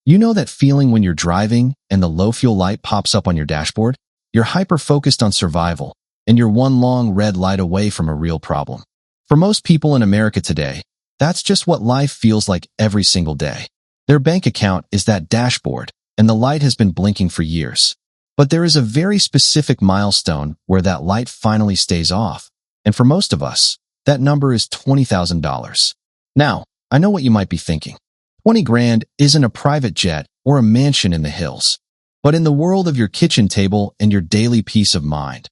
You know that feeling when you're driving and the low fuel light pops up on your dashboard? You're hyper-focused on survival, and you're one long red light away from a real problem. For most people in America today, that's just what life feels like every single day. Their bank account is that dashboard, and the light has been blinking for years. But there is a very specific milestone where that light finally stays off, and for most of us, that number is $20,000. Now, I know what you might be thinking. 20 grand isn't a private jet or a mansion in the hills. But in the world of your kitchen table and your daily peace of mind,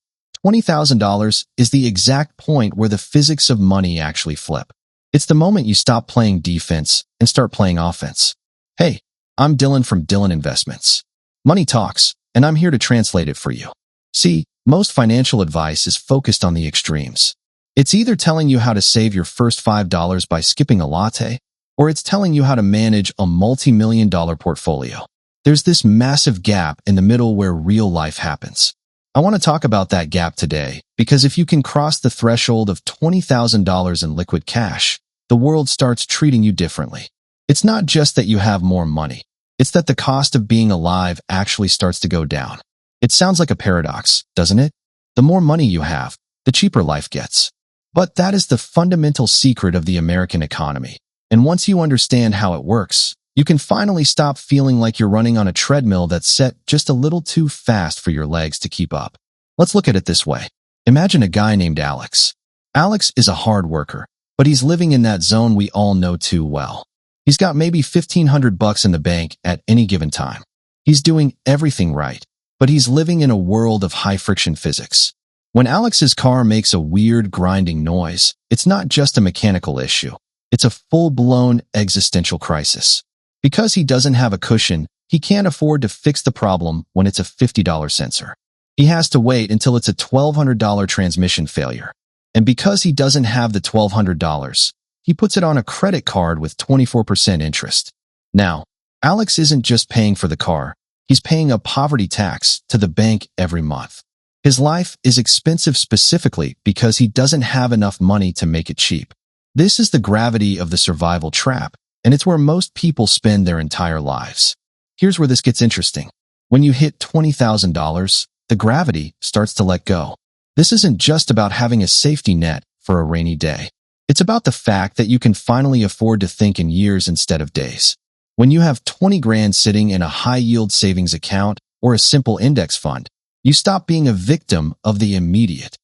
$20,000 is the exact point where the physics of money actually flip. It's the moment you stop playing defense and start playing offense. Hey, I'm Dylan from Dylan Investments. Money talks, and I'm here to translate it for you. See, most financial advice is focused on the extremes. It's either telling you how to save your first $5 by skipping a latte, or it's telling you how to manage a multi-million-dollar portfolio. There's this massive gap in the middle where real life happens. I want to talk about that gap today because if you can cross the threshold of $20,000 in liquid cash, the world starts treating you differently. It's not just that you have more money. It's that the cost of being alive actually starts to go down. It sounds like a paradox, doesn't it? The more money you have, the cheaper life gets. But that is the fundamental secret of the American economy. And once you understand how it works, you can finally stop feeling like you're running on a treadmill that's set just a little too fast for your legs to keep up. Let's look at it this way. Imagine a guy named Alex. Alex is a hard worker, but he's living in that zone we all know too well. He's got maybe $1,500 in the bank at any given time. He's doing everything right, but he's living in a world of high-friction physics. When Alex's car makes a weird grinding noise, it's not just a mechanical issue. It's a full-blown existential crisis. Because he doesn't have a cushion, he can't afford to fix the problem when it's a $50 sensor. He has to wait until it's a $1,200 transmission failure. And because he doesn't have the $1,200, he puts it on a credit card with 24% interest. Now, Alex isn't just paying for the car, he's paying a poverty tax to the bank every month. His life is expensive specifically because he doesn't have enough money to make it cheap. This is the gravity of the survival trap, and it's where most people spend their entire lives. Here's where this gets interesting. When you hit $20,000, the gravity starts to let go. This isn't just about having a safety net for a rainy day. It's about the fact that you can finally afford to think in years instead of days. When you have 20 grand sitting in a high-yield savings account or a simple index fund, you stop being a victim of the immediate.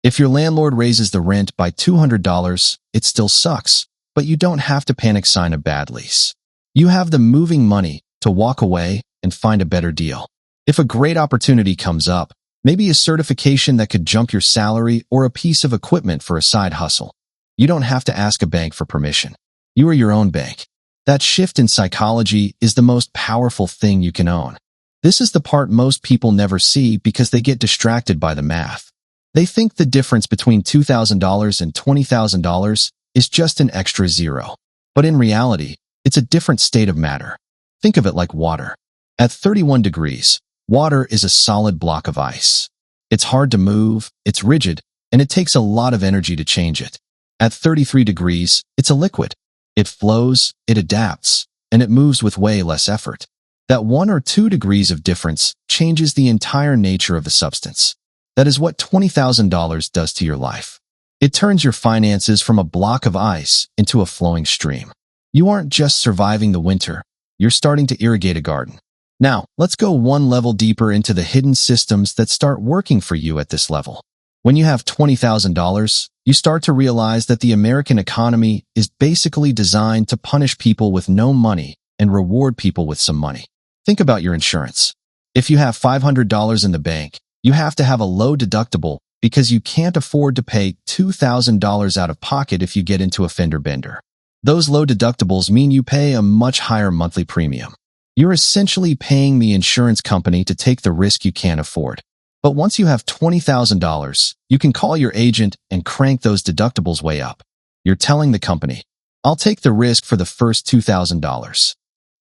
If your landlord raises the rent by $200, it still sucks, but you don't have to panic sign a bad lease. You have the moving money to walk away and find a better deal. If a great opportunity comes up, maybe a certification that could jump your salary or a piece of equipment for a side hustle, you don't have to ask a bank for permission. You are your own bank. That shift in psychology is the most powerful thing you can own. This is the part most people never see because they get distracted by the math. They think the difference between $2,000 and $20,000 is just an extra zero. But in reality, it's a different state of matter. Think of it like water. At 31 degrees, water is a solid block of ice. It's hard to move, it's rigid, and it takes a lot of energy to change it. At 33 degrees, it's a liquid. It flows, it adapts, and it moves with way less effort. That 1 or 2 degrees of difference changes the entire nature of the substance. That is what $20,000 does to your life. It turns your finances from a block of ice into a flowing stream. You aren't just surviving the winter, you're starting to irrigate a garden. Now, let's go one level deeper into the hidden systems that start working for you at this level. When you have $20,000, you start to realize that the American economy is basically designed to punish people with no money and reward people with some money. Think about your insurance. If you have $500 in the bank, you have to have a low deductible because you can't afford to pay $2,000 out of pocket if you get into a fender bender. Those low deductibles mean you pay a much higher monthly premium. You're essentially paying the insurance company to take the risk you can't afford. But once you have $20,000, you can call your agent and crank those deductibles way up. You're telling the company, I'll take the risk for the first $2,000.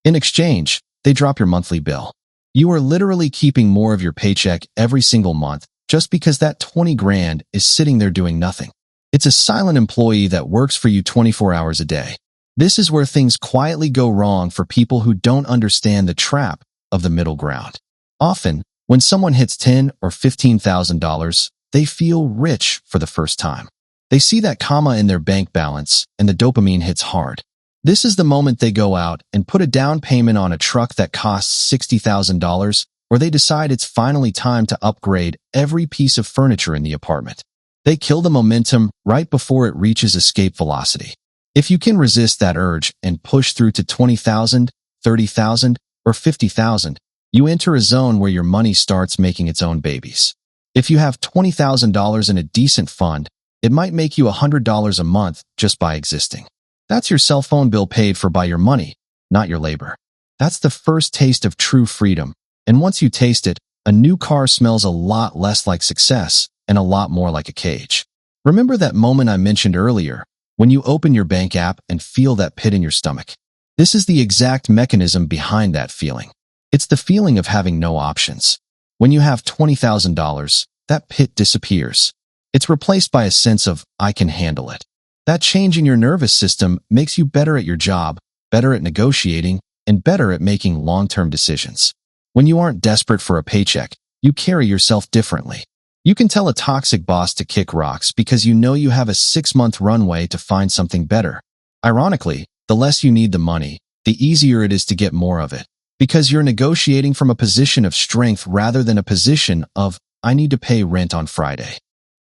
In exchange, they drop your monthly bill. You are literally keeping more of your paycheck every single month just because that 20 grand is sitting there doing nothing. It's a silent employee that works for you 24 hours a day. This is where things quietly go wrong for people who don't understand the trap of the middle ground. Often, when someone hits $10,000 or $15,000, they feel rich for the first time. They see that comma in their bank balance, and the dopamine hits hard. This is the moment they go out and put a down payment on a truck that costs $60,000, or they decide it's finally time to upgrade every piece of furniture in the apartment. They kill the momentum right before it reaches escape velocity. If you can resist that urge and push through to $20,000, $30,000, or $50,000, you enter a zone where your money starts making its own babies. If you have $20,000 in a decent fund, it might make you $100 a month just by existing. That's your cell phone bill paid for by your money, not your labor. That's the first taste of true freedom, and once you taste it, a new car smells a lot less like success and a lot more like a cage. Remember that moment I mentioned earlier, when you open your bank app and feel that pit in your stomach? This is the exact mechanism behind that feeling. It's the feeling of having no options. When you have $20,000, that pit disappears. It's replaced by a sense of, I can handle it. That change in your nervous system makes you better at your job, better at negotiating, and better at making long-term decisions. When you aren't desperate for a paycheck, you carry yourself differently. You can tell a toxic boss to kick rocks because you know you have a 6-month runway to find something better. Ironically, the less you need the money, the easier it is to get more of it, because you're negotiating from a position of strength rather than a position of, I need to pay rent on Friday.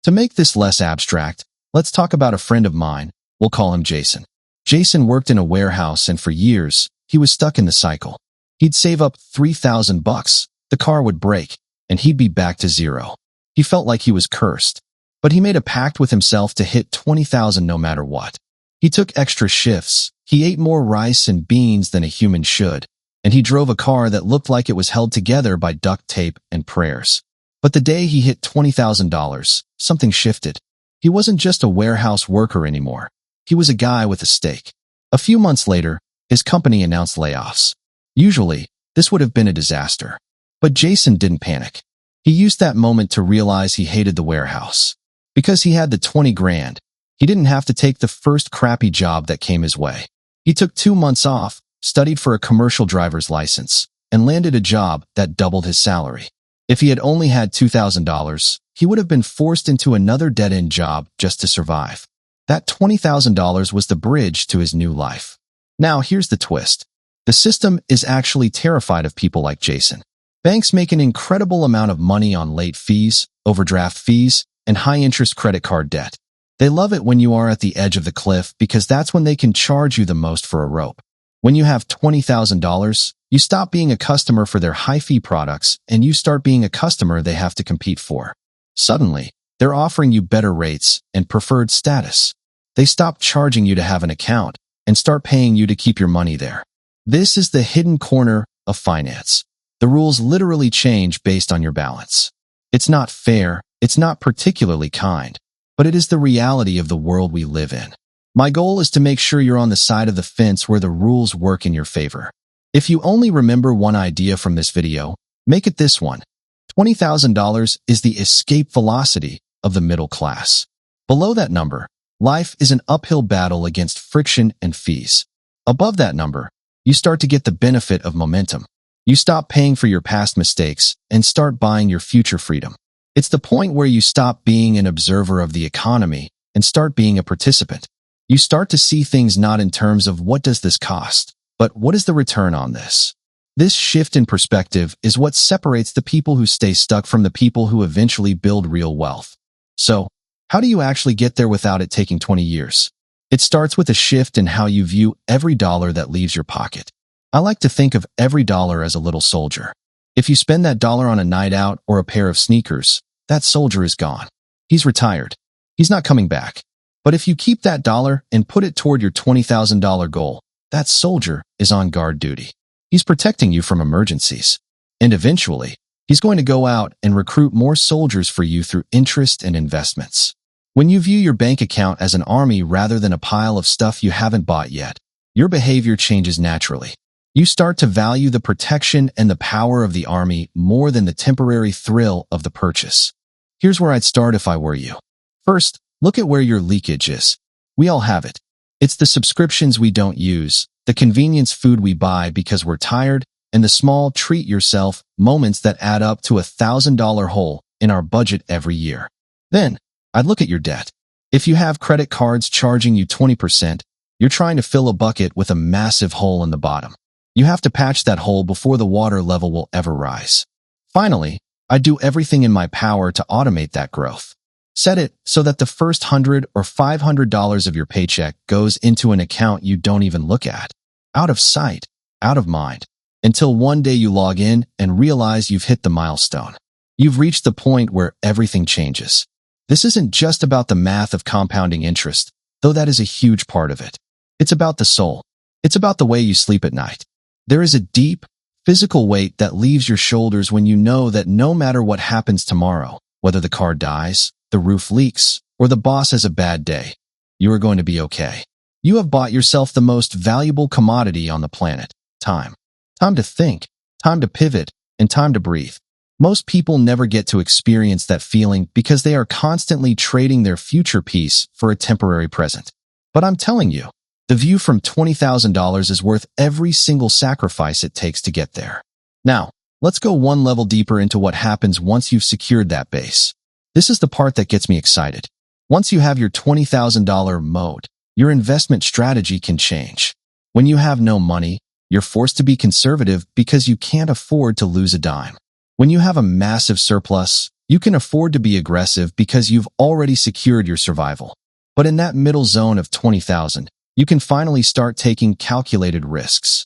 To make this less abstract, let's talk about a friend of mine. We'll call him Jason. Jason worked in a warehouse, and for years, he was stuck in the cycle. He'd save up $3,000, the car would break, and he'd be back to zero. He felt like he was cursed, but he made a pact with himself to hit $20,000 no matter what. He took extra shifts, he ate more rice and beans than a human should, and he drove a car that looked like it was held together by duct tape and prayers. But the day he hit $20,000, something shifted. He wasn't just a warehouse worker anymore. He was a guy with a stake. A few months later, his company announced layoffs. Usually, this would have been a disaster. But Jason didn't panic. He used that moment to realize he hated the warehouse. Because he had the 20 grand, he didn't have to take the first crappy job that came his way. He took 2 months off, studied for a commercial driver's license, and landed a job that doubled his salary. If he had only had $2,000, he would have been forced into another dead-end job just to survive. That $20,000 was the bridge to his new life. Now, here's the twist. The system is actually terrified of people like Jason. Banks make an incredible amount of money on late fees, overdraft fees, and high-interest credit card debt. They love it when you are at the edge of the cliff because that's when they can charge you the most for a rope. When you have $20,000, you stop being a customer for their high-fee products and you start being a customer they have to compete for. Suddenly, they're offering you better rates and preferred status. They stop charging you to have an account and start paying you to keep your money there. This is the hidden corner of finance. The rules literally change based on your balance. It's not fair, it's not particularly kind, but it is the reality of the world we live in. My goal is to make sure you're on the side of the fence where the rules work in your favor. If you only remember one idea from this video, make it this one. $20,000 is the escape velocity of the middle class. Below that number, life is an uphill battle against friction and fees. Above that number, you start to get the benefit of momentum. You stop paying for your past mistakes and start buying your future freedom. It's the point where you stop being an observer of the economy and start being a participant. You start to see things not in terms of what does this cost, but what is the return on this? This shift in perspective is what separates the people who stay stuck from the people who eventually build real wealth. So, how do you actually get there without it taking 20 years? It starts with a shift in how you view every dollar that leaves your pocket. I like to think of every dollar as a little soldier. If you spend that dollar on a night out or a pair of sneakers, that soldier is gone. He's retired. He's not coming back. But if you keep that dollar and put it toward your $20,000 goal, that soldier is on guard duty. He's protecting you from emergencies. And eventually, he's going to go out and recruit more soldiers for you through interest and investments. When you view your bank account as an army rather than a pile of stuff you haven't bought yet, your behavior changes naturally. You start to value the protection and the power of the army more than the temporary thrill of the purchase. Here's where I'd start if I were you. First, look at where your leakage is. We all have it. It's the subscriptions we don't use, the convenience food we buy because we're tired, and the small treat-yourself moments that add up to $1,000 hole in our budget every year. Then, I'd look at your debt. If you have credit cards charging you 20%, you're trying to fill a bucket with a massive hole in the bottom. You have to patch that hole before the water level will ever rise. Finally, I do everything in my power to automate that growth. Set it so that the first $100 or $500 of your paycheck goes into an account you don't even look at. Out of sight, out of mind. Until one day you log in and realize you've hit the milestone. You've reached the point where everything changes. This isn't just about the math of compounding interest, though that is a huge part of it. It's about the soul. It's about the way you sleep at night. There is a deep, physical weight that leaves your shoulders when you know that no matter what happens tomorrow, whether the car dies, the roof leaks, or the boss has a bad day, you are going to be okay. You have bought yourself the most valuable commodity on the planet, time. Time to think, time to pivot, and time to breathe. Most people never get to experience that feeling because they are constantly trading their future peace for a temporary present. But I'm telling you, the view from $20,000 is worth every single sacrifice it takes to get there. Now, let's go one level deeper into what happens once you've secured that base. This is the part that gets me excited. Once you have your $20,000 mode, your investment strategy can change. When you have no money, you're forced to be conservative because you can't afford to lose a dime. When you have a massive surplus, you can afford to be aggressive because you've already secured your survival. But in that middle zone of 20,000, you can finally start taking calculated risks.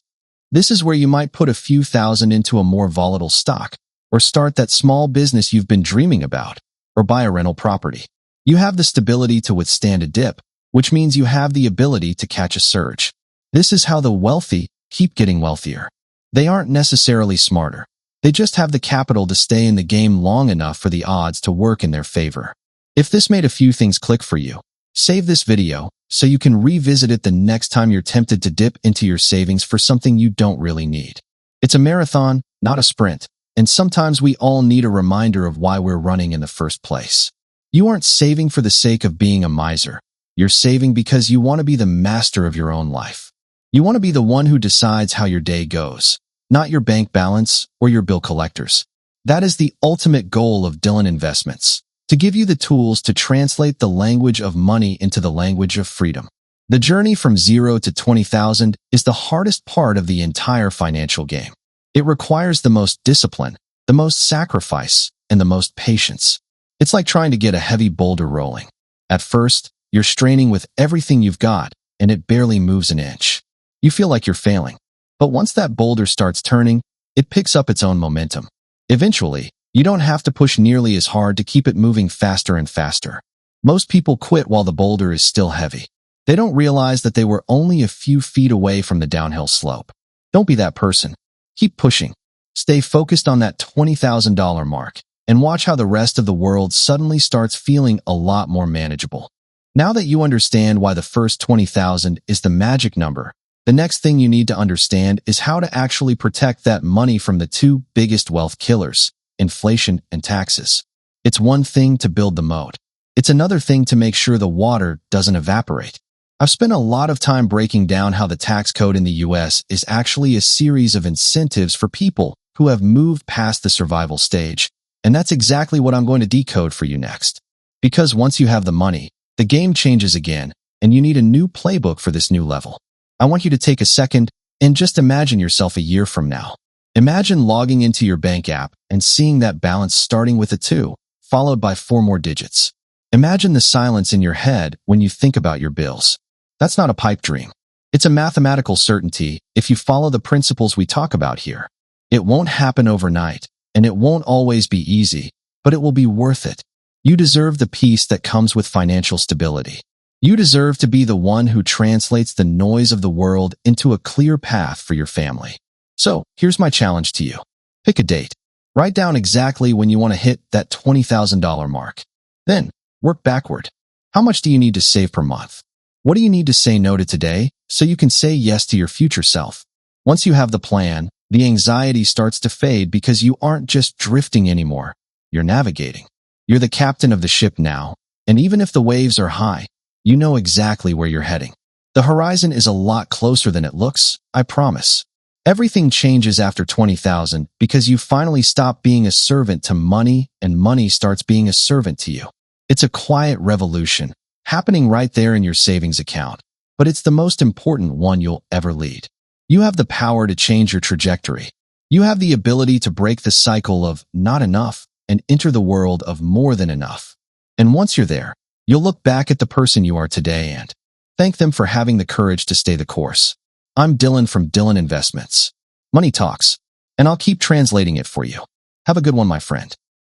This is where you might put a few thousand into a more volatile stock, or start that small business you've been dreaming about, or buy a rental property. You have the stability to withstand a dip, which means you have the ability to catch a surge. This is how the wealthy keep getting wealthier. They aren't necessarily smarter. They just have the capital to stay in the game long enough for the odds to work in their favor. If this made a few things click for you, save this video so you can revisit it the next time you're tempted to dip into your savings for something you don't really need. It's a marathon, not a sprint, and sometimes we all need a reminder of why we're running in the first place. You aren't saving for the sake of being a miser. You're saving because you want to be the master of your own life. You want to be the one who decides how your day goes, not your bank balance or your bill collectors. That is the ultimate goal of Dylan Investments, to give you the tools to translate the language of money into the language of freedom. The journey from 0 to 20,000 is the hardest part of the entire financial game. It requires the most discipline, the most sacrifice, and the most patience. It's like trying to get a heavy boulder rolling. At first, you're straining with everything you've got, and it barely moves an inch. You feel like you're failing. But once that boulder starts turning, it picks up its own momentum. Eventually, you don't have to push nearly as hard to keep it moving faster and faster. Most people quit while the boulder is still heavy. They don't realize that they were only a few feet away from the downhill slope. Don't be that person. Keep pushing. Stay focused on that $20,000 mark, and watch how the rest of the world suddenly starts feeling a lot more manageable. Now that you understand why the first 20,000 is the magic number, the next thing you need to understand is how to actually protect that money from the two biggest wealth killers, inflation and taxes. It's one thing to build the moat. It's another thing to make sure the water doesn't evaporate. I've spent a lot of time breaking down how the tax code in the US is actually a series of incentives for people who have moved past the survival stage, and that's exactly what I'm going to decode for you next. Because once you have the money, the game changes again, and you need a new playbook for this new level. I want you to take a second and just imagine yourself a year from now. Imagine logging into your bank app and seeing that balance starting with a 2, followed by 4 more digits. Imagine the silence in your head when you think about your bills. That's not a pipe dream. It's a mathematical certainty if you follow the principles we talk about here. It won't happen overnight, and it won't always be easy, but it will be worth it. You deserve the peace that comes with financial stability. You deserve to be the one who translates the noise of the world into a clear path for your family. So, here's my challenge to you. Pick a date. Write down exactly when you want to hit that $20,000 mark. Then, work backward. How much do you need to save per month? What do you need to say no to today so you can say yes to your future self? Once you have the plan, the anxiety starts to fade because you aren't just drifting anymore. You're navigating. You're the captain of the ship now, and even if the waves are high, you know exactly where you're heading. The horizon is a lot closer than it looks, I promise. Everything changes after 20,000 because you finally stop being a servant to money and money starts being a servant to you. It's a quiet revolution, happening right there in your savings account, but it's the most important one you'll ever lead. You have the power to change your trajectory. You have the ability to break the cycle of not enough and enter the world of more than enough. And once you're there, you'll look back at the person you are today and thank them for having the courage to stay the course. I'm Dylan from Dylan Investments. Money Talks, and I'll keep translating it for you. Have a good one, my friend.